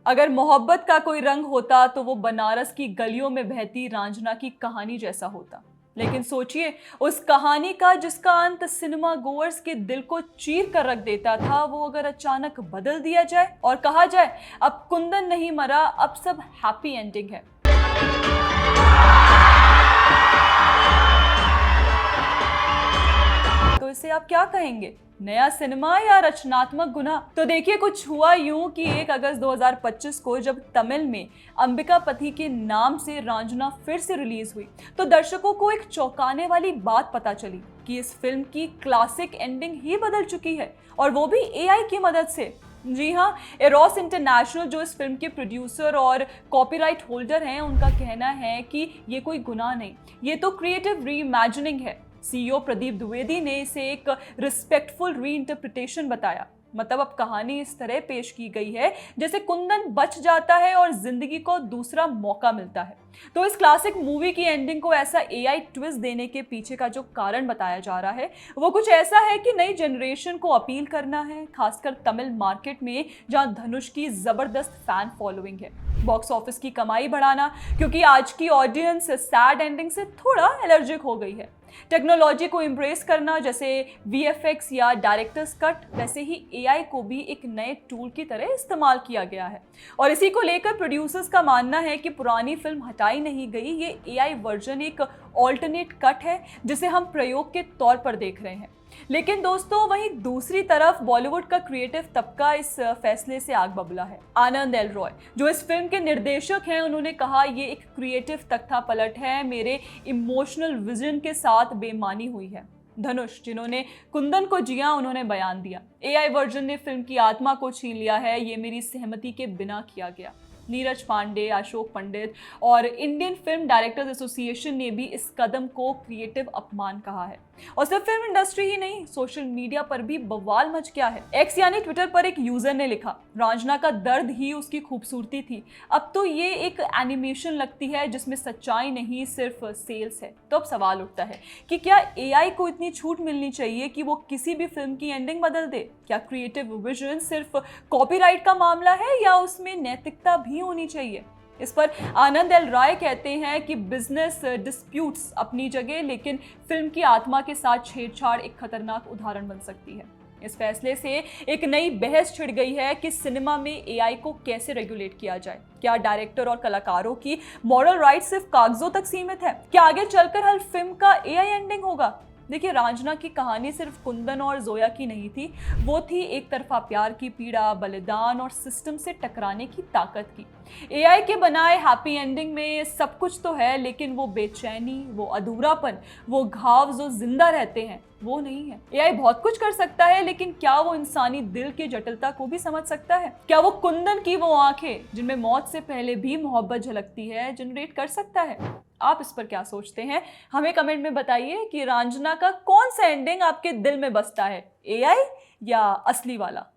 अगर मोहब्बत का कोई रंग होता तो वो बनारस की गलियों में बहती रांझना की कहानी जैसा होता। लेकिन सोचिए, उस कहानी का जिसका अंत सिनेमा गोअर्स के दिल को चीर कर रख देता था, वो अगर अचानक बदल दिया जाए और कहा जाए अब कुंदन नहीं मरा, अब सब हैप्पी एंडिंग है। तो इसे आप क्या कहेंगे? नया सिनेमा या रचनात्मक गुनाह? तो देखिए, कुछ हुआ यूं कि 1 अगस्त 2025 को जब तमिल में अंबिकापति के नाम से रांझना फिर से रिलीज हुई, तो दर्शकों को एक चौंकाने वाली बात पता चली कि इस फिल्म की क्लासिक एंडिंग ही बदल चुकी है, और वो भी एआई की मदद से। जी हाँ, एरोस इंटरनेशनल, जो इस फिल्म के प्रोड्यूसर और कॉपीराइट होल्डर हैं, उनका कहना है कि ये कोई गुनाह नहीं, ये तो क्रिएटिव रीइमेजिनिंग है। सीईओ प्रदीप द्विवेदी ने इसे एक रिस्पेक्टफुल रीइंटरप्रिटेशन बताया। मतलब अब कहानी इस तरह पेश की गई है जैसे कुंदन बच जाता है और जिंदगी को दूसरा मौका मिलता है। तो इस क्लासिक मूवी की एंडिंग को ऐसा एआई ट्विस्ट देने के पीछे का जो कारण बताया जा रहा है, वो कुछ ऐसा है कि नई जनरेशन को अपील करना है, खासकर तमिल मार्केट में जहां धनुष की जबरदस्त फैन फॉलोइंग है। बॉक्स ऑफिस की कमाई बढ़ाना, क्योंकि आज की ऑडियंस सैड एंडिंग से थोड़ा एलर्जिक हो गई है। टेक्नोलॉजी को एम्ब्रेस करना, जैसे वीएफएक्स या डायरेक्टर्स कट, वैसे ही एआई को भी एक नए टूल की तरह इस्तेमाल किया गया है। और इसी को लेकर प्रोड्यूसर्स का मानना है कि पुरानी फिल्म हटाई नहीं गई, ये एआई वर्जन एक ऑल्टरनेट कट है जिसे हम प्रयोग के तौर पर देख रहे हैं। लेकिन दोस्तों, वहीं दूसरी तरफ बॉलीवुड का क्रिएटिव तबका इस फैसले से आग बबूला है। आनंद एल रॉय, जो इस फिल्म के निर्देशक हैं, उन्होंने कहा ये एक क्रिएटिव तख्ता पलट है, मेरे इमोशनल विजन के साथ बेईमानी हुई है। धनुष, जिन्होंने कुंदन को जिया, उन्होंने बयान दिया, एआई वर्जन ने फिल्म की आत्मा को छीन लिया है, ये मेरी सहमति के बिना किया गया। नीरज पांडे, अशोक पंडित और इंडियन फिल्म डायरेक्टर्स एसोसिएशन ने भी इस कदम को क्रिएटिव अपमान कहा है। और सिर्फ फिल्म इंडस्ट्री ही नहीं, सोशल मीडिया पर भी बवाल मच गया है। एक्स यानी ट्विटर पर एक यूजर ने लिखा, रांझना का दर्द ही उसकी खूबसूरती थी, अब तो ये एक एनिमेशन लगती है जिसमें सच्चाई नहीं, सिर्फ सेल्स है। तो अब सवाल उठता है कि क्या एआई को इतनी छूट मिलनी चाहिए कि वो किसी भी फिल्म की एंडिंग बदल दे? क्या क्रिएटिव विजन सिर्फ कॉपीराइट का मामला है या उसमें नैतिकता भी होनी चाहिए? इस पर आनंद एल राय कहते हैं कि बिजनेस डिस्प्यूट्स अपनी जगह, लेकिन फिल्म की आत्मा के साथ छेड़छाड़ एक खतरनाक उदाहरण बन सकती है। इस फैसले से एक नई बहस छिड़ गई है कि सिनेमा में एआई को कैसे रेगुलेट किया जाए। क्या डायरेक्टर और कलाकारों की मॉरल राइट सिर्फ कागजों तक सीमित है? क्या आगे चलकर हर फिल्म का एआई एंडिंग होगा? देखिए, रांझना की कहानी सिर्फ कुंदन और जोया की नहीं थी, वो थी एक तरफा प्यार की पीड़ा, बलिदान और सिस्टम से टकराने की ताकत की। एआई के बनाए हैप्पी एंडिंग में सब कुछ तो है, लेकिन वो बेचैनी, वो अधूरापन, वो घाव जो जिंदा रहते हैं, वो नहीं है। एआई बहुत कुछ कर सकता है, लेकिन क्या वो इंसानी दिल की जटिलता को भी समझ सकता है? क्या वो कुंदन की वो आंखें जिनमें मौत से पहले भी मोहब्बत झलकती है, जनरेट कर सकता है? आप इस पर क्या सोचते हैं? हमें कमेंट में बताइए कि रांझना का कौन सा एंडिंग आपके दिल में बसता है, एआई या असली वाला?